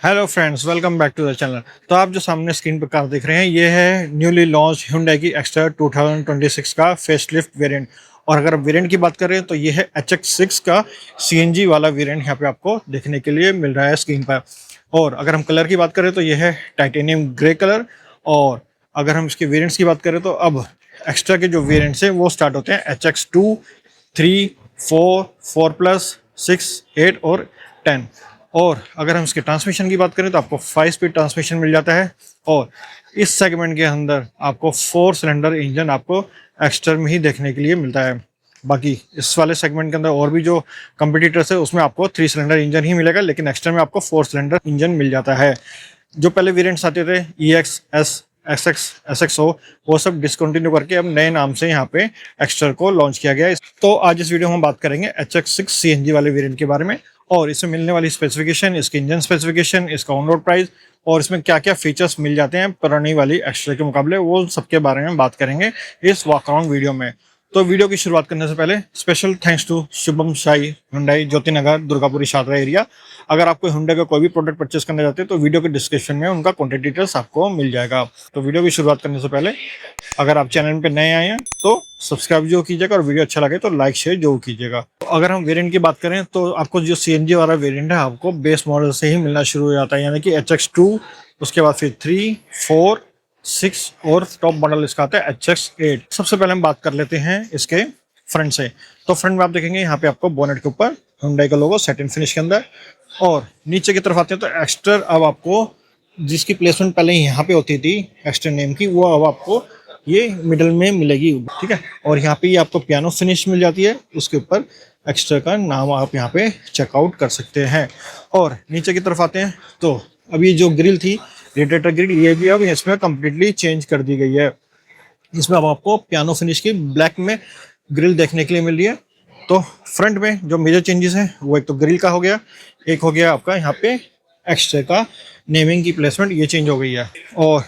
Hello friends, welcome back to the channel. तो आप जो सामने स्क्रीन पर कार देख रहे हैं ये है न्यूली लॉन्च Hyundai की एक्स्ट्रा 2026 का फेसलिफ्ट वेरिएंट। और अगर आप वेरिएंट की बात करें तो ये है HX6 का CNG वाला वेरिएंट यहाँ पे आपको देखने के लिए मिल रहा है स्क्रीन पर। और अगर हम कलर की बात करें तो ये है टाइटेनियम ग्रे कलर। और अगर हम इसके वेरिएंट्स की बात करें तो अब एक्स्ट्रा के जो वेरिएंट्स हैं वो स्टार्ट होते हैं HX2, 3, 4, 4+, 6, 8 और 10। और अगर हम इसके ट्रांसमिशन की बात करें तो आपको 5 स्पीड ट्रांसमिशन मिल जाता है। और इस सेगमेंट के अंदर आपको 4 सिलेंडर इंजन आपको एक्स्ट्रा में ही देखने के लिए मिलता है। बाकी इस वाले सेगमेंट के अंदर और भी जो कंपटीटर्स है उसमें आपको 3 सिलेंडर इंजन ही मिलेगा, लेकिन एक्स्ट्रा में आपको 4 सिलेंडर इंजन मिल जाता है। जो पहले वेरिएंट्स आते थे EX, S, SX, SXO, वो सब डिसकंटिन्यू करके अब नए नाम से यहाँ पे एक्स्ट्रा को लॉन्च किया गया है। तो आज इस वीडियो में हम बात करेंगे HX6 CNG वाले वेरिएंट के बारे में, और इसमें मिलने वाली स्पेसिफिकेशन, इसके इंजन स्पेसिफिकेशन, इसका ऑन रोड प्राइस और इसमें क्या क्या फीचर्स मिल जाते हैं पुरानी वाली एक्स्ट्रा के मुकाबले, वो सबके बारे में बात करेंगे इस वॉक अराउंड वीडियो में। तो वीडियो की शुरुआत करने से पहले special thanks to Shubham Sai Hyundai, Jyoti Nagar, Durgapuri, Shahdara area. अगर आपको हुंडई का कोई भी प्रोडक्ट परचेस करना चाहते हैं तो वीडियो के डिस्क्रिप्शन में उनका कॉन्टैक्ट डिटेल्स आपको मिल जाएगा। तो वीडियो की शुरुआत करने से पहले अगर आप चैनल पे नए आए हैं तो सब्सक्राइब जो कीजिएगा, और वीडियो अच्छा लगे तो लाइक शेयर जरूर कीजिएगा। तो अगर हम वेरिएंट की बात करें तो आपको जो CNG वाला वेरिएंट है आपको बेस मॉडल से ही मिलना शुरू हो जाता है, यानी कि HX2, उसके बाद फिर 3, 4, 6 और टॉप मॉडल इसका आता है HX8। सबसे पहले हम बात कर लेते हैं इसके फ्रंट से। तो फ्रंट में आप देखेंगे यहाँ पे आपको बोनेट के ऊपर Hyundai का लोगो सेटिन फिनिश के अंदर। और नीचे की तरफ आते हैं तो एक्स्ट्रा अब आपको जिसकी प्लेसमेंट पहले यहाँ पे होती थी एक्स्ट्रा नेम की, वो अब आपको ये मिडल में मिलेगी, ठीक है। और यहाँ पे आपको पियानो फिनिश मिल जाती है, उसके ऊपर एक्स्ट्रा का नाम आप यहाँ पे चेकआउट कर सकते हैं। और नीचे की तरफ आते हैं तो अब ये जो ग्रिल थी रेडिएटर ग्रिल, ये भी अब इसमें कम्प्लीटली चेंज कर दी गई है। इसमें अब आपको पियानो फिनिश की ब्लैक में ग्रिल देखने के लिए मिल रही है। तो फ्रंट में जो मेजर चेंजेस हैं वो एक तो ग्रिल का हो गया, एक हो गया आपका यहाँ पे एक्स्ट्रा का नेमिंग की प्लेसमेंट, ये चेंज हो गई है। और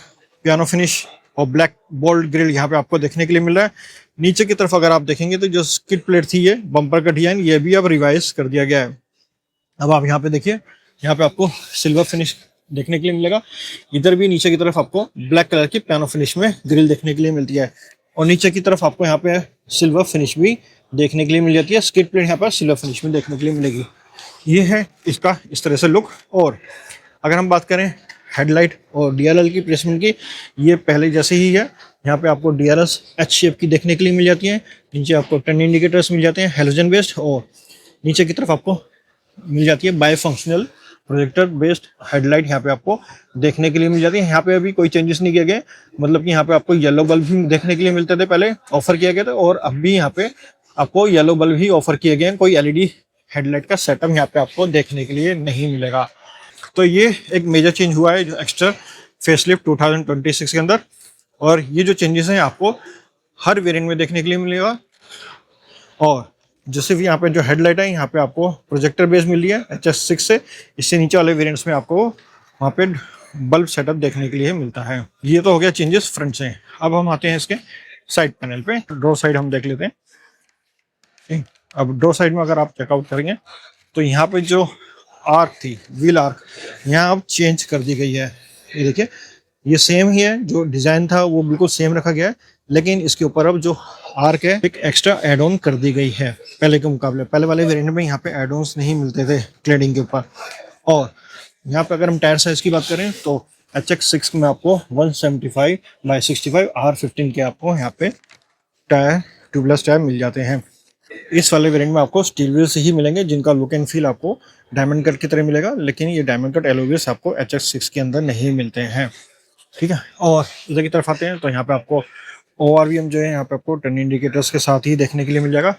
पियानो फिनिश और ब्लैक बोल्ड ग्रिल यहाँ पे आपको देखने के लिए मिल रहा है। नीचे की तरफ अगर आप देखेंगे तो जो स्किड प्लेट थी, ये बम्पर का डिजाइन, ये भी अब रिवाइज कर दिया गया है। अब आप यहाँ पे देखिए, यहाँ पे आपको सिल्वर फिनिश देखने के लिए मिलेगा। इधर भी नीचे की तरफ आपको ब्लैक कलर की पियानो फिनिश में ग्रिल देखने के लिए मिलती है, और नीचे की तरफ आपको यहाँ पे सिल्वर फिनिश भी देखने के लिए मिल जाती है। स्किड प्लेट यहाँ पर सिल्वर फिनिश में देखने के लिए मिलेगी। ये है इसका इस तरह से लुक। और अगर हम बात करें हेडलाइट और DRL की प्लेसमेंट की, ये पहले जैसे ही है। यहाँ पे आपको DRS H शेप की देखने के लिए मिल जाती है। नीचे आपको टर्न इंडिकेटर्स मिल जाते हैं हेलोजन बेस्ड, और नीचे की तरफ आपको मिल जाती है bifunctional projector based headlight यहाँ पे आपको देखने के लिए मिल जाती है। यहाँ पे अभी कोई चेंजेस नहीं किए गए, मतलब कि यहाँ पे आपको येलो बल्ब भी देखने के लिए मिलते थे, पहले ऑफर किया गया था, और अब भी यहाँ पे आपको येलो बल्ब ही ऑफर किए गए हैं। कोई LED हेडलाइट का सेटअप यहाँ पे आपको देखने के लिए नहीं मिलेगा। तो ये एक मेजर चेंज हुआ है जो एक्स्ट्रा फेसलिफ्ट 2026 के अंदर। और ये जो चेंजेस हैं आपको हर वेरिएंट में देखने के लिए मिलेगा। और जैसे भी यहाँ पे जो हेडलाइट है यहाँ पे आपको प्रोजेक्टर बेस मिल रही है HS6 से। इससे नीचे वाले वेरिएंट्स में आपको वहाँ पे बल्ब सेटअप देखने के लिए मिलता है। ये तो हो गया चेंजेस फ्रंट से। अब हम आते हैं इसके साइड पैनल पे। डोर साइड हम देख लेते हैं। अब डोर साइड में अगर आप चेकआउट करेंगे तो यहाँ पे जो आर्क थी, व्हील आर्क, यहाँ अब चेंज कर दी गई है। ये देखिए, ये सेम ही है, जो डिजाइन था वो बिल्कुल सेम रखा गया है, लेकिन इसके ऊपर अब जो आर्क है एक एक्स्ट्रा एड ऑन कर दी गई है पहले के मुकाबले। पहले वाले वेरिएंट में यहाँ पे एड ऑन्स नहीं मिलते थे क्लेडिंग के ऊपर। और यहाँ पे अगर हम टायर साइज की बात करें तो HX6 में आपको 175/65 R15 के आपको यहाँ पे टायर, ट्यूबलेस टायर मिल जाते हैं। इस वाले वेरिएंट में आपको स्टील व्हील्स ही मिलेंगे, जिनका लुक एंड फील आपको डायमंड कट की तरह मिलेगा, लेकिन ये डायमंड कट एलो व्हील्स आपको HX6 के अंदर नहीं मिलते हैं, ठीक है। और इधर की तरफ आते हैं तो यहाँ पे आपको ORVM जो है यहाँ पे आपको टर्न इंडिकेटर्स के साथ ही देखने के लिए मिल जाएगा।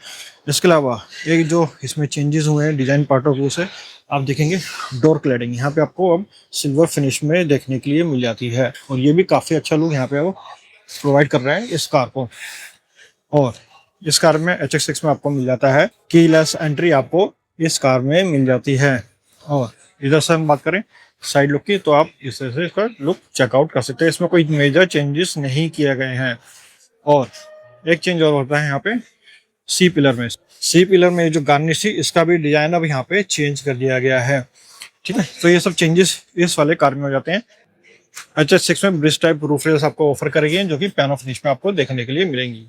इसके अलावा एक जो इसमें चेंजेस हुए हैं डिजाइन पार्ट ऑफ व्यू से, आप देखेंगे डोर क्लैडिंग यहाँ पे आपको अब सिल्वर फिनिश में देखने के लिए मिल जाती है, और ये भी काफ़ी अच्छा लुक यहाँ पे वो प्रोवाइड कर रहा है इस कार को। और इस कार में HX6 में आपको मिल जाता है कीलेस एंट्री, आपको इस कार में मिल जाती है। और इधर से हम बात करें साइड लुक की, तो आप इस तरह से इसका लुक चेकआउट कर सकते हैं। इसमें कोई मेजर चेंजेस नहीं किए गए हैं। और एक चेंज और होता है यहाँ पे सी पिलर में जो गार्निश थी, इसका भी डिजाइन अब यहाँ पे चेंज कर दिया गया है। ठीक है। तो ये सब चेंजेस इस वाले कार में हो जाते हैं। HS6 में ब्रिज टाइप रूफ रेल्स आपको ऑफर करेगी, जो कि पियानो फिनिश में आपको देखने के लिए मिलेंगी।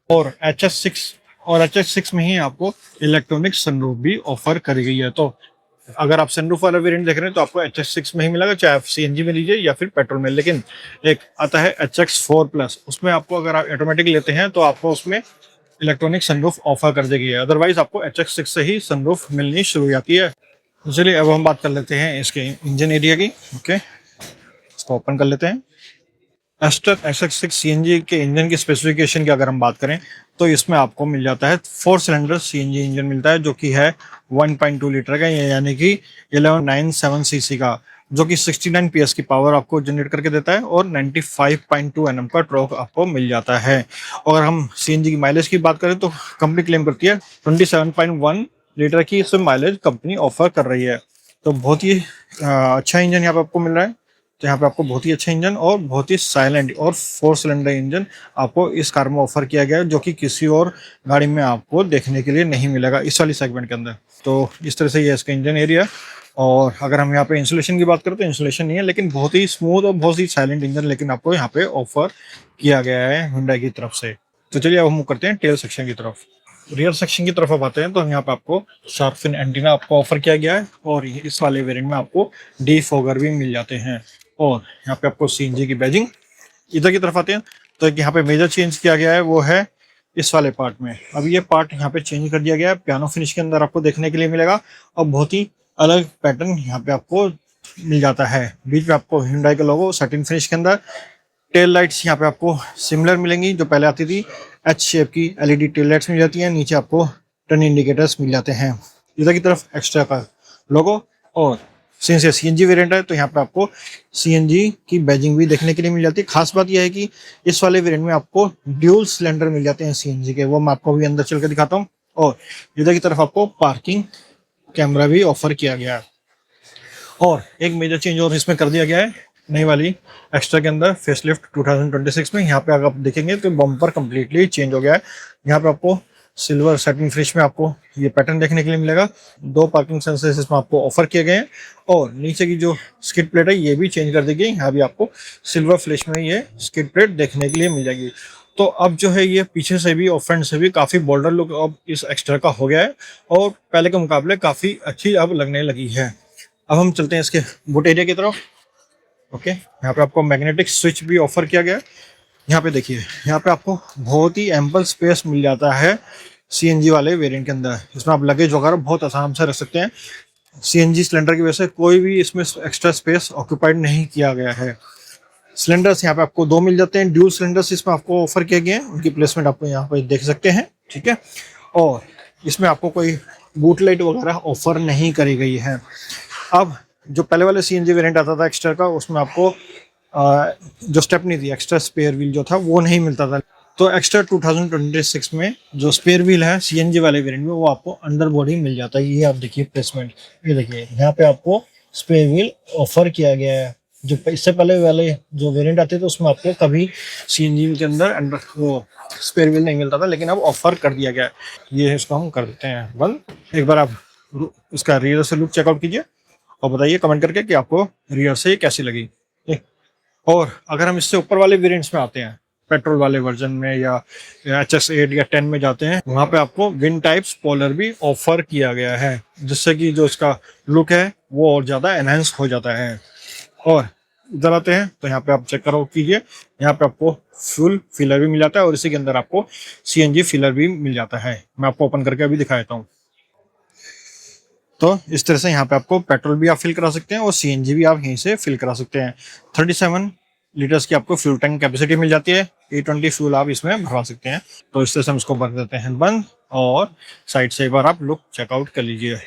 और एच एस सिक्स में ही आपको इलेक्ट्रॉनिक सनरूफ भी ऑफर करी गई है। तो अगर आप सनरूफ वाला वेरिएंट देख रहे हैं तो आपको HS6 में ही मिलेगा, चाहे आप CNG में लीजिए या फिर पेट्रोल में। लेकिन एक आता है HX4+, उसमें आपको अगर आप ऑटोमेटिक लेते हैं तो आपको उसमें इलेक्ट्रॉनिक सनरूफ ऑफर कर देगी है। अदरवाइज आपको HX6 से ही सनरूफ मिलनी शुरू हो जाती है। तो चलिए अब हम बात कर लेते हैं इसके इंजन एरिया की। ओके, इसको ओपन कर लेते हैं। एस्टर SX6 CNG के इंजन की स्पेसिफिकेशन की अगर हम बात करें तो इसमें आपको मिल जाता है 4 सिलेंडर CNG इंजन मिलता है, जो कि है 1.2 लीटर का, यानी कि 1197 सीसी का, जो कि 69 PS की पावर आपको जनरेट करके देता है और 95.2 Nm का टॉर्क आपको मिल जाता है। अगर हम CNG की माइलेज की बात करें तो कंपनी क्लेम करती है 27.1 लीटर की इसमें माइलेज कंपनी ऑफर कर रही है। तो बहुत ही अच्छा इंजन यहाँ पे आपको मिल रहा है। तो यहाँ पे आपको बहुत ही अच्छा इंजन और बहुत ही साइलेंट और 4 सिलेंडर इंजन आपको इस कार में ऑफर किया गया है, जो कि किसी और गाड़ी में आपको देखने के लिए नहीं मिलेगा इस वाली सेगमेंट के अंदर। तो इस तरह से ये इसका इंजन एरिया। और अगर हम यहाँ पे इंसुलेशन की बात करें तो इंसुलेशन नहीं है, लेकिन बहुत ही स्मूथ और बहुत ही साइलेंट इंजन लेकिन आपको यहाँ पे ऑफर किया गया है Hyundai की तरफ से। तो चलिए अब हम मूव करते हैं टेल सेक्शन की तरफ। रियर सेक्शन की तरफ अब आते हैं तो यहाँ पे आपको शार्क फिन एंटीना आपको ऑफर किया गया है, और इस वाले वेरिएंट में आपको डीफॉगर भी मिल जाते हैं। और यहाँ पे आपको CNG की बैजिंग। इधर की तरफ आते हैं तो यहाँ पे मेजर चेंज किया गया है वो है इस वाले पार्ट में। अब ये पार्ट यहाँ पे चेंज कर दिया गया है, पियानो फिनिश के अंदर आपको देखने के लिए मिलेगा और बहुत ही अलग पैटर्न यहाँ पे आपको मिल जाता है। बीच में आपको Hyundai का लोगो सैटिन फिनिश के अंदर। टेल लाइट्स यहाँ पे आपको सिमिलर मिलेंगी, जो पहले आती थी H शेप की LED टेल लाइट्स मिल जाती हैं। नीचे आपको टर्न इंडिकेटर्स मिल जाते हैं। इधर की तरफ एक्स्ट्रा का लोगो, और सिंस ये CNG वेरिएंट है तो यहाँ पे आपको CNG की बैजिंग भी देखने के लिए मिल जाती है। खास बात यह है कि इस वाले वेरिएंट में आपको ड्यूल सिलेंडर मिल जाते हैं CNG के, वो मैं आपको अभी अंदर चल के दिखाता हूँ। और इधर की तरफ आपको पार्किंग कैमरा भी ऑफर किया गया है। और एक मेजर चेंज और इसमें कर दिया गया है नई वाली एक्स्ट्रा के अंदर फेसलिफ्ट 2026 में। यहाँ पे अगर आप देखेंगे तो बम्पर कंप्लीटली चेंज हो गया है। यहाँ पे आपको सिल्वर सैटिन फिनिश में आपको ये पैटर्न देखने के लिए मिलेगा। 2 पार्किंग सेंसर्स इसमें आपको ऑफर किए गए हैं, और नीचे की जो स्किड प्लेट है ये भी चेंज कर दी गई। यहाँ भी आपको सिल्वर फिनिश में ये स्किड प्लेट देखने के लिए मिल जाएगी। तो अब जो है ये पीछे से भी और फ्रंट से भी काफी बोल्डर लुक अब इस एक्स्ट्रा का हो गया है, और पहले के मुकाबले काफी अच्छी अब लगने लगी है। अब हम चलते हैं इसके बूट एरिया की तरफ। ओके, यहाँ पे आपको मैग्नेटिक स्विच भी ऑफर किया गया है। यहाँ पे देखिए, यहाँ पे आपको बहुत ही एम्पल स्पेस मिल जाता है CNG वाले वेरिएंट के अंदर। इसमें आप लगेज वगैरह बहुत आराम से रख सकते हैं। CNG सिलेंडर की वजह से कोई भी इसमें एक्स्ट्रा स्पेस ऑक्यूपाइड नहीं किया गया है। सिलेंडर्स यहाँ पे आपको 2 मिल जाते हैं। ड्यूल सिलेंडर्स इसमें आपको ऑफर किए गए हैं, उनकी प्लेसमेंट आपको यहाँ पे देख सकते हैं। ठीक है, और इसमें आपको कोई बूट लाइट वगैरह ऑफर नहीं करी गई है। अब जो पहले वाले CNG वेरिएंट आता था एक्स्ट्रा का, उसमें आपको जो स्टेपनी थी, एक्स्ट्रा स्पेयर व्हील जो था वो नहीं मिलता था। तो एक्स्ट्रा 2026 में जो स्पेयर व्हील है CNG वाले वेरिएंट में वो आपको अंडर बॉडी मिल जाता है। ये आप देखिए प्लेसमेंट, ये देखिए यहाँ पे आपको स्पेयर व्हील ऑफर किया गया है। जो इससे पहले वाले जो वेरिएंट आते थे उसमें आपको कभी CNG के अंदर अंडर वो स्पेयर व्हील नहीं मिलता था, लेकिन अब ऑफर कर दिया गया है। ये इसको हम कर देते हैं बंद। एक बार आप इसका रियर से लुक चेकआउट कीजिए और बताइए कमेंट करके कि आपको रियर से कैसी लगी। और अगर हम इससे ऊपर वाले वेरिएंट्स में आते हैं, पेट्रोल वाले वर्जन में या HS8 या 10 में जाते हैं, वहाँ पे आपको विंड टाइप स्पॉइलर भी ऑफर किया गया है, जिससे कि जो इसका लुक है वो और ज़्यादा एनहांस हो जाता है। और इधर आते हैं तो यहाँ पे आप चेक करो कीजिए, यहाँ पे आपको फ्यूल फिलर भी मिल जाता है और इसी के अंदर आपको CNG फिलर भी मिल जाता है। मैं आपको ओपन करके अभी दिखा देता हूँ। तो इस तरह से यहाँ पे आपको पेट्रोल भी आप फिल करा सकते हैं और CNG भी आप यहीं से फिल करा सकते हैं। 37 लीटर्स की आपको फ्यूल टैंक कैपेसिटी मिल जाती है। 820 फ्यूल आप इसमें भरवा सकते हैं। तो इस तरह से हम इसको भर देते हैं बंद, और साइड से एक बार आप लुक चेकआउट कर लीजिए।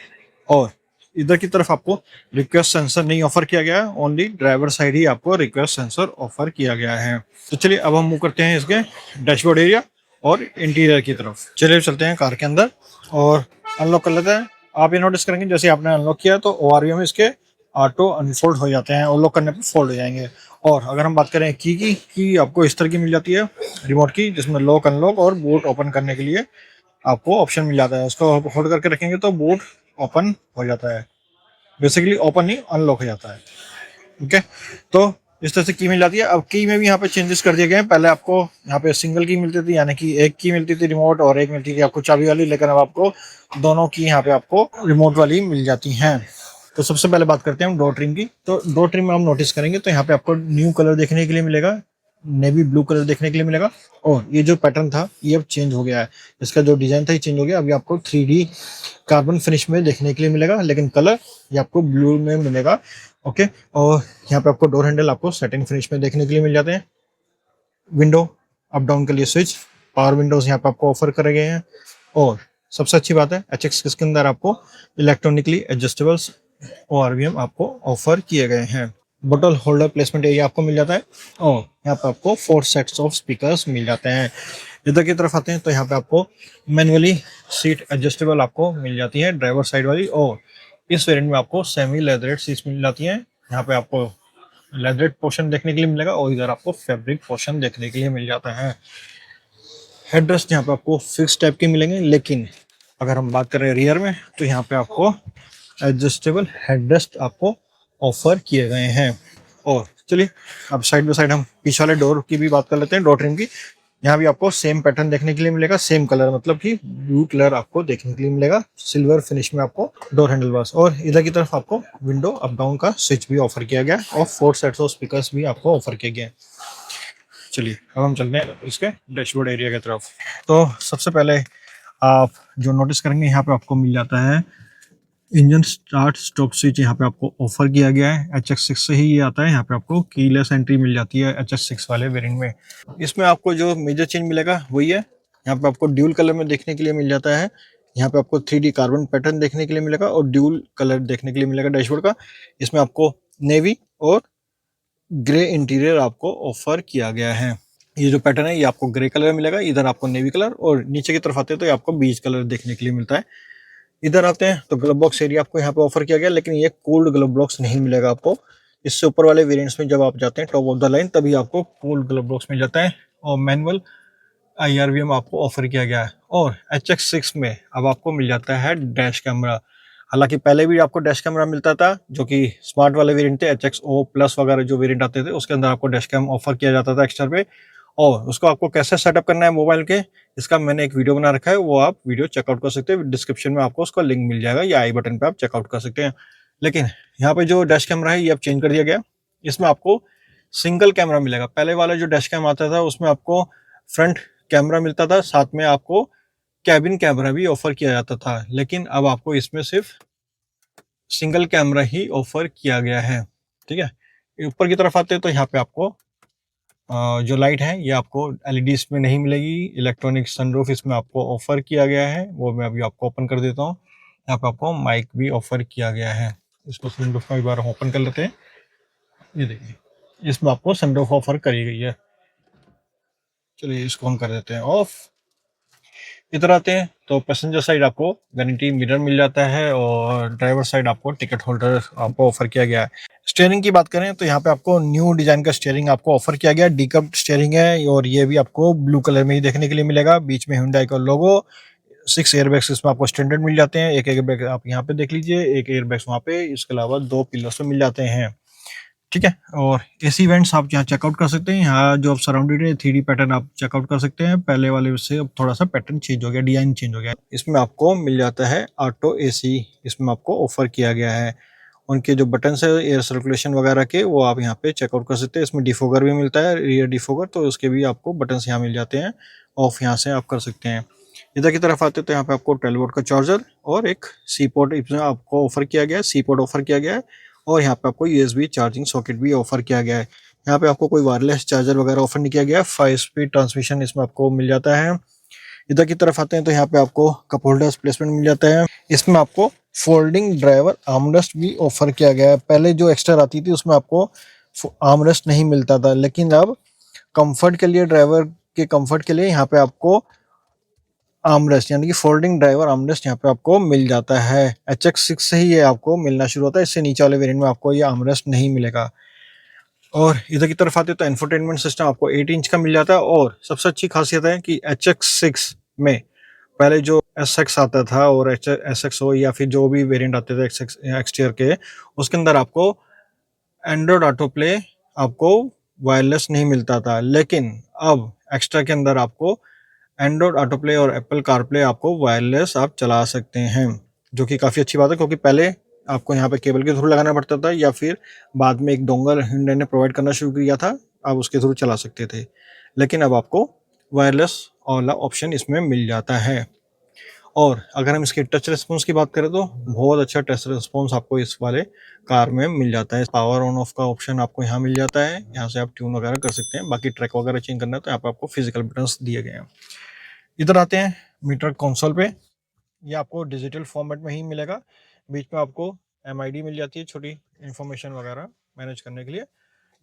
और इधर की तरफ आपको रिक्वेस्ट सेंसर नहीं ऑफर किया गया है, ओनली ड्राइवर साइड ही आपको रिक्वेस्ट सेंसर ऑफर किया गया है। तो चलिए अब हम मूव करते हैं इसके डैशबोर्ड एरिया और इंटीरियर की तरफ। चलिए चलते हैं कार के अंदर और अनलॉक कर लेते हैं। आप ये नोटिस करेंगे जैसे आपने अनलॉक किया तो ORV में इसके ऑटो अनफोल्ड हो जाते हैं और लॉक करने पर फोल्ड हो जाएंगे। और अगर हम बात करें की आपको इस तरह की मिल जाती है रिमोट की, जिसमें लॉक अनलॉक और बूट ओपन करने के लिए आपको ऑप्शन मिल जाता है। उसको होल्ड करके रखेंगे तो बूट ओपन हो जाता है। बेसिकली ओपन नहीं अनलॉक हो जाता है। ओके, तो इस तरह से की मिल जाती है। अब की में भी यहाँ पे चेंजेस कर दिए गए हैं। पहले आपको यहाँ पे सिंगल की मिलती थी, यानी कि एक की मिलती थी रिमोट और एक मिलती थी आपको चाबी वाली, लेकिन अब आपको दोनों की यहाँ पे आपको रिमोट वाली मिल जाती हैं। तो सबसे पहले बात करते हैं हम डोर ट्रिम की। तो डोर ट्रिम में हम नोटिस करेंगे तो यहाँ पे आपको न्यू कलर देखने के लिए मिलेगा, नेवी ब्लू कलर देखने के लिए मिलेगा। और ये जो पैटर्न था ये अब चेंज हो गया है, इसका जो डिजाइन था ये चेंज हो गया। अभी आपको 3D कार्बन फिनिश में देखने के लिए मिलेगा, लेकिन कलर ये आपको ब्लू में मिलेगा। ओके, और यहाँ पे आपको डोर हैंडल आपको सैटिन फिनिश में देखने के लिए मिल जाते हैं। विंडो अप डाउन के लिए स्विच, पावर विंडोज यहाँ पे आपको ऑफर करे गए हैं। और सबसे अच्छी बात है HX6 के अंदर आपको इलेक्ट्रॉनिकली एडजस्टेबल्स ORVM आपको ऑफर किए गए हैं। बोतल होल्डर प्लेसमेंट एरिया आपको मिल जाता है और यहाँ पे आपको 4 सेट्स ऑफ स्पीकर्स मिल जाते हैं। इधर की तरफ आते हैं तो यहाँ पे आपको मैनुअली सीट एडजस्टेबल आपको मिल जाती है ड्राइवर साइड वाली। और इस वेरिएंट में आपको सेमी लेदरेट सीट्स मिल जाती हैं। यहाँ पे आपको लेदरेट पोर्शन देखने के लिए मिलेगा और इधर आपको फैब्रिक पोर्शन देखने के लिए मिल जाता है। हेडरेस्ट यहाँ पे आपको फिक्स टाइप के मिलेंगे, लेकिन अगर हम बात करें रियर में तो यहाँ पे आपको एडजस्टेबल हेडरेस्ट आपको ऑफर किए गए हैं। और चलिए अब साइड बाय साइड हम पीछे वाले डोर की भी बात कर लेते हैं, डोर ट्रिम की। यहाँ भी आपको सेम पैटर्न देखने के लिए मिलेगा, सेम कलर, मतलब कि ब्लू कलर आपको देखने के लिए मिलेगा, सिल्वर फिनिश में आपको डोर हैंडल बार्स। और इधर की तरफ आपको विंडो अप डाउन का स्विच भी ऑफर किया गया और 4 सेट्स ऑफ स्पीकर्स भी आपको ऑफर किए गए। चलिए अब हम चलते हैं इसके डैशबोर्ड एरिया की तरफ। तो सबसे पहले आप जो नोटिस करेंगे यहाँ पे आपको मिल जाता है इंजन स्टार्ट स्टॉप स्विच, यहाँ पे आपको ऑफर किया गया है। HX6 से ही ये आता है। यहाँ पे आपको कीलेस एंट्री मिल जाती है HX6 वाले वेरिएंट में। इसमें आपको जो मेजर चेंज मिलेगा वही है, यहाँ पे आपको ड्यूल कलर में देखने के लिए मिल जाता है। यहाँ पे आपको 3D कार्बन पैटर्न देखने के लिए मिलेगा और ड्यूल कलर देखने के लिए मिलेगा डैशबोर्ड का। इसमें आपको नेवी और ग्रे इंटीरियर आपको ऑफर किया गया है। ये जो पैटर्न है ये आपको ग्रे कलर में मिलेगा, इधर आपको नेवी कलर, और नीचे की तरफ आते हैं तो ये आपको बीज कलर देखने के लिए मिलता है। इधर आते हैं तो ग्लब बॉक्स एरिया आपको यहाँ पे ऑफर किया गया, लेकिन ये कूल्ड ग्लब बॉक्स नहीं मिलेगा आपको। इससे ऊपर वाले वेरिएंट्स में जब आप जाते हैं टॉप ऑफ द लाइन तभी आपको कूल्ड ग्लब बॉक्स मिल जाता है। और मैनुअल IRVM आपको ऑफर किया गया है। और HX6 में अब आपको मिल जाता है डैश कैमरा। हालांकि पहले भी आपको डैश कैमरा मिलता था, जो कि स्मार्ट वाले वेरिएंट थे, HXO प्लस वगैरह जो वेरिएंट आते थे उसके अंदर आपको डैश कैम ऑफर किया जाता था एक्स्ट्रा पे। और उसको आपको कैसे सेटअप करना है मोबाइल के, इसका मैंने एक वीडियो बना रखा है, वो आप वीडियो चेकआउट कर सकते हैं। डिस्क्रिप्शन में आपको उसका लिंक मिल जाएगा या आई बटन पे आप चेकआउट कर सकते हैं। लेकिन यहाँ पे जो डैश कैमरा है ये अब चेंज कर दिया गया। इसमें आपको सिंगल कैमरा मिलेगा। पहले वाला जो डैश कैम आता था उसमें आपको फ्रंट कैमरा मिलता था, साथ में आपको कैबिन कैमरा भी ऑफर किया जाता था, लेकिन अब आपको इसमें सिर्फ सिंगल कैमरा ही ऑफर किया गया है। ठीक है, ऊपर की तरफ आते हैं तो यहाँ पे आपको जो लाइट है ये आपको LED इसमें नहीं मिलेगी। इलेक्ट्रॉनिक सनरूफ इसमें आपको ऑफर किया गया है, वो मैं अभी आपको ओपन कर देता हूँ। यहाँ पे आपको माइक भी ऑफर किया गया है। इसको सनरूफ का एक बार ओपन कर लेते हैं। ये देखिए इसमें आपको सनरूफ ऑफर करी गई है। चलिए इसको हम कर देते हैं ऑफ। इधर आते हैं तो पैसेंजर साइड आपको वैनिटी मिरर मिल जाता है और ड्राइवर साइड आपको टिकट होल्डर आपको ऑफर किया गया है। स्टीयरिंग की बात करें तो यहाँ पे आपको न्यू डिजाइन का स्टीयरिंग आपको ऑफर किया गया। डीकप स्टीयरिंग है और ये भी आपको ब्लू कलर में ही देखने के लिए मिलेगा। बीच में Hyundai का लोगो, 6 एयरबैग्स इसमें आपको स्टैंडर्ड मिल जाते हैं। एक एयरबैग आप यहाँ पे देख लीजिए, एक एयरबैग्स वहाँ पे, इसके अलावा 2 पिलर्स में मिल जाते हैं। ठीक है, और AC वेंट्स आप यहाँ चेकआउट कर सकते हैं। यहाँ जो आप सराउंडेड है 3D पैटर्न आप चेकआउट कर सकते हैं। पहले वाले से अब थोड़ा सा पैटर्न चेंज हो गया, डिजाइन चेंज हो गया। इसमें आपको मिल जाता है ऑटो AC, इसमें आपको ऑफर किया गया है। उनके जो बटन है एयर सर्कुलेशन वगैरह के वो आप यहाँ पे चेकआउट कर सकते हैं। इसमें डिफोगर भी मिलता है, रियर डिफोगर, तो उसके भी आपको बटन यहाँ मिल जाते हैं, ऑफ यहाँ से आप कर सकते हैं। इधर की तरफ आते हैं तो यहाँ पे आपको 12 वोल्ट का चार्जर और एक C पोर्ट इसमें आपको ऑफर किया गया है, C पोर्ट ऑफर किया गया है। और यहाँ पे आपको USB चार्जिंग सॉकेट भी ऑफर किया गया है। यहाँ पे आपको कोई वायरलेस चार्जर वगैरह ऑफर नहीं किया गया है। 5 स्पीड ट्रांसमिशन इसमें आपको मिल जाता है। इधर की तरफ आते हैं तो यहाँ पे आपको कप होल्डर्स प्लेसमेंट मिल जाता है। इसमें आपको फोल्डिंग ड्राइवर आर्मरेस्ट भी ऑफर किया गया है। पहले जो एक्स्ट्रा आती थी उसमें आपको आर्मरेस्ट नहीं मिलता था, लेकिन अब कंफर्ट के लिए, ड्राइवर के कंफर्ट के लिए यहाँ पे आपको आर्मरेस्ट यानी कि फोल्डिंग ड्राइवर आर्मरेस्ट यहाँ पे आपको मिल जाता है। HX6 से ही ये आपको मिलना शुरू होता है, इससे नीचे वाले वेरिएंट में आपको ये आर्मरेस्ट नहीं मिलेगा। और इधर की तरफ आते तो इंफोटेनमेंट सिस्टम आपको 8 इंच का मिल जाता है। और सबसे अच्छी खासियत है कि HX6 में पहले जो SX आता था और SX हो या फिर जो भी वेरिएंट आते थे एक्सटीआर के, उसके अंदर आपको एंड्रॉयड ऑटो प्ले आपको वायरलेस नहीं मिलता था, लेकिन अब एक्स्ट्रा के अंदर आपको एंड्रॉयड ऑटो प्ले और एप्पल कारप्ले आपको वायरलेस आप चला सकते हैं, जो कि काफ़ी अच्छी बात है, क्योंकि पहले आपको यहाँ पे केबल के थ्रू लगाना पड़ता था या फिर बाद में एक डोंगल hyundai ने प्रोवाइड करना शुरू किया था, आप उसके थ्रू चला सकते थे, लेकिन अब आपको वायरलेस वाला ऑप्शन इसमें मिल जाता है। और अगर हम इसके टच रिस्पॉन्स की बात करें तो बहुत अच्छा टच रिस्पॉन्स आपको इस वाले कार में मिल जाता है। पावर ऑन ऑफ का ऑप्शन आपको यहाँ मिल जाता है, यहाँ से आप ट्यून वगैरह कर सकते हैं। बाकी ट्रैक वगैरह चेंज करना है तो यहाँ पे आपको फिजिकल बटन्स दिए गए हैं। इधर आते हैं मीटर कंसोल पे, ये आपको डिजिटल फॉर्मेट में ही मिलेगा। बीच में आपको MID मिल जाती है, छोटी इन्फॉर्मेशन वगैरह मैनेज करने के लिए।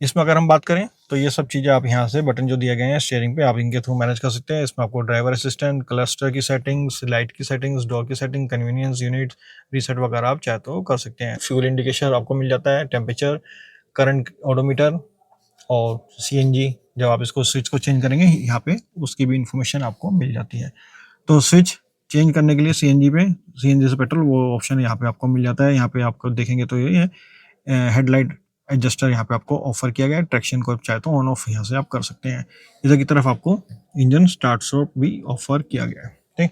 इसमें अगर हम बात करें तो ये सब चीज़ें आप यहाँ से बटन जो दिए गए हैं स्टीयरिंग पे, आप इनके थ्रू मैनेज कर सकते हैं। इसमें आपको ड्राइवर असिस्टेंट, क्लस्टर की सेटिंग्स, लाइट की सेटिंग्स, डोर की सेटिंग, कन्वीनियंस यूनिट रीसेट वगैरह आप चाहे तो कर सकते हैं। फ्यूल इंडिकेशन आपको मिल जाता है, टेम्परेचर, करंट ओडोमीटर और CNG, जब आप इसको स्विच को चेंज करेंगे यहाँ पे उसकी भी इंफॉर्मेशन आपको मिल जाती है। तो स्विच चेंज करने के लिए CNG से पेट्रोल, वो ऑप्शन यहाँ पे आपको मिल जाता है। यहाँ पे आपको देखेंगे तो ये हेडलाइट एडजस्टर यहाँ पे आपको ऑफर किया गया है। ट्रैक्शन को आप चाहे तो ऑन ऑफ यहाँ से आप कर सकते हैं। इधर की तरफ आपको इंजन स्टार्ट स्टॉप भी ऑफर किया गया है, ठीक।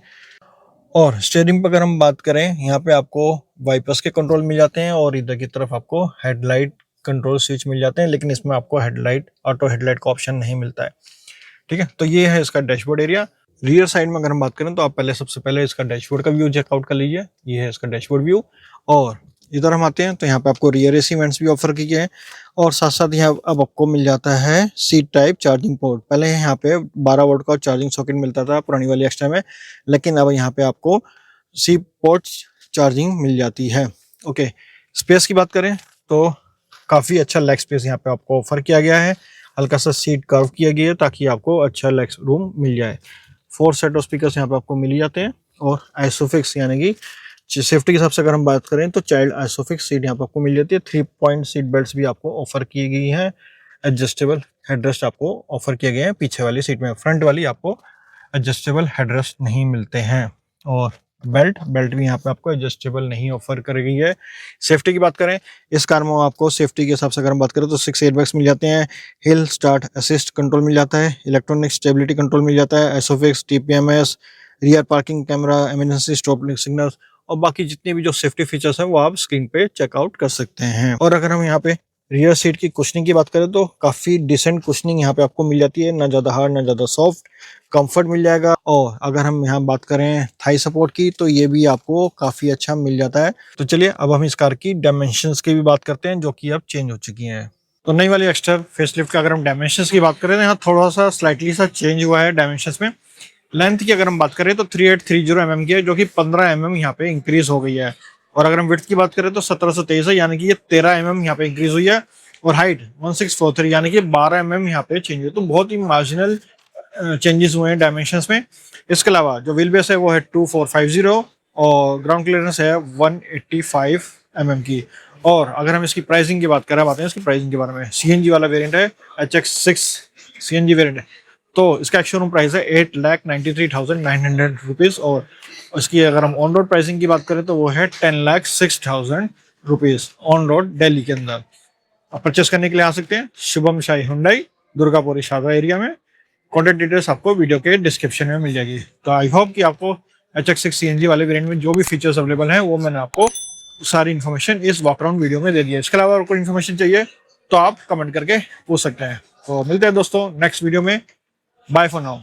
और स्टीयरिंग पर अगर हम बात करें, यहाँ पे आपको वाइपर्स के कंट्रोल मिल जाते हैं और इधर की तरफ आपको हेडलाइट कंट्रोल स्विच मिल जाते हैं, लेकिन इसमें आपको हेडलाइट ऑटो हेडलाइट का ऑप्शन नहीं मिलता है, ठीक है। तो ये है इसका डैशबोर्ड एरिया। रियर साइड में अगर हम बात करें तो आप सबसे पहले इसका डैशबोर्ड का व्यू चेकआउट कर लीजिए। ये है इसका डैशबोर्ड व्यू। और इधर हम आते हैं तो यहाँ पे आपको रियर AC वेंट्स भी ऑफर किए हैं और साथ साथ यहाँ अब आपको मिल जाता है C टाइप चार्जिंग पोर्ट। पहले यहाँ पे 12 वोल्ट का चार्जिंग सॉकेट मिलता था पुरानी वाली एक्स्ट्रा में, लेकिन अब यहाँ पे आपको C पोर्ट चार्जिंग मिल जाती है। ओके, स्पेस की बात करें तो काफ़ी अच्छा लेग स्पेस यहाँ पे आपको ऑफर किया गया है। हल्का सा सीट कर्व किया गया है ताकि आपको अच्छा लेग रूम मिल जाए। 4 सेट ऑफ स्पीकर्स यहाँ पे आपको मिल जाते हैं और आइसोफिक्स यानी कि सेफ्टी के हिसाब से अगर हम बात करें तो चाइल्ड आइसोफिक्स सीट यहाँ पे आपको मिल जाती है। 3 पॉइंट सीट बेल्ट्स भी आपको ऑफर की गई हैं। एडजस्टेबल हेडरेस्ट आपको ऑफर किए गए हैं पीछे वाली सीट में। फ्रंट वाली आपको एडजस्टेबल हेडरेस्ट नहीं मिलते हैं। और बेल्ट भी यहाँ पे आपको एडजस्टेबल नहीं ऑफर कर गई है। सेफ्टी की बात करें, इस कार में आपको सेफ्टी के हिसाब से अगर हम बात करें तो 6 एयरबैग्स मिल जाते हैं। हिल स्टार्ट असिस्ट कंट्रोल मिल जाता है, इलेक्ट्रॉनिक स्टेबिलिटी कंट्रोल मिल जाता है, isofix, TPMS, rear parking camera, emergency stop signal और बाकी जितने भी जो सेफ्टी फीचर्स हैं वो आप स्क्रीन पे चेकआउट कर सकते हैं। और अगर हम यहाँ पे रियर सीट की कुशनिंग की बात करें तो काफी डिसेंट कुशनिंग यहाँ पे आपको मिल जाती है, ना ज्यादा हार्ड ना ज्यादा सॉफ्ट, कंफर्ट मिल जाएगा। और अगर हम यहाँ बात करें थाई सपोर्ट की तो ये भी आपको काफी अच्छा मिल जाता है। तो चलिए अब हम इस कार की डायमेंशंस की भी बात करते हैं जो कि अब चेंज हो चुकी हैं। तो नई वाली एक्स्ट्रा फेसलिफ्ट का अगर हम डायमेंशंस की बात करें तो यहाँ थोड़ा सा स्लाइटली सा चेंज हुआ है डायमेंशंस में। लेंथ की अगर हम बात करें तो 3830 mm की है, जो कि 15 mm यहाँ पे इंक्रीज हो गई है। और अगर हम विड्थ की बात करें तो 1723 है, यानी कि ये 13 mm यहाँ पे इंक्रीज हुई है। और हाइट 1643 यानी कि 12 mm यहाँ पे चेंज हुई है। तो बहुत ही मार्जिनल चेंजेस हुए हैं डायमेंशंस में। इसके अलावा जो व्हील बेस है वो है 2450 और ग्राउंड क्लियरेंस है 185 mm की। और अगर हम इसकी प्राइसिंग की बात करें, बात हैं इसकी प्राइसिंग के बारे में। CNG वाला वेरिएंट है, HX6 CNG वेरिएंट है, तो इसका एक्चुअल प्राइस है 8,93,900 रुपीज़। और इसकी अगर हम ऑन रोड प्राइसिंग की बात करें तो वो है 10,06,000 रुपीज़ ऑन रोड दिल्ली के अंदर। आप परचेस करने के लिए आ सकते हैं शुभम शाही हुंडई, दुर्गापुरी शादा एरिया में। कॉन्टैक्ट डिटेल्स आपको वीडियो के डिस्क्रिप्शन में मिल जाएगी। तो आई होप कि आपको HX6 CNG वाले वेरिएंट में जो भी फीचर्स अवेलेबल हैं वो मैंने आपको सारी इन्फॉर्मेशन इस वॉक अराउंड वीडियो में दे दी है। इसके अलावा और कोई इन्फॉर्मेशन चाहिए तो आप कमेंट करके पूछ सकते हैं। तो मिलते हैं दोस्तों नेक्स्ट वीडियो में। Bye for now.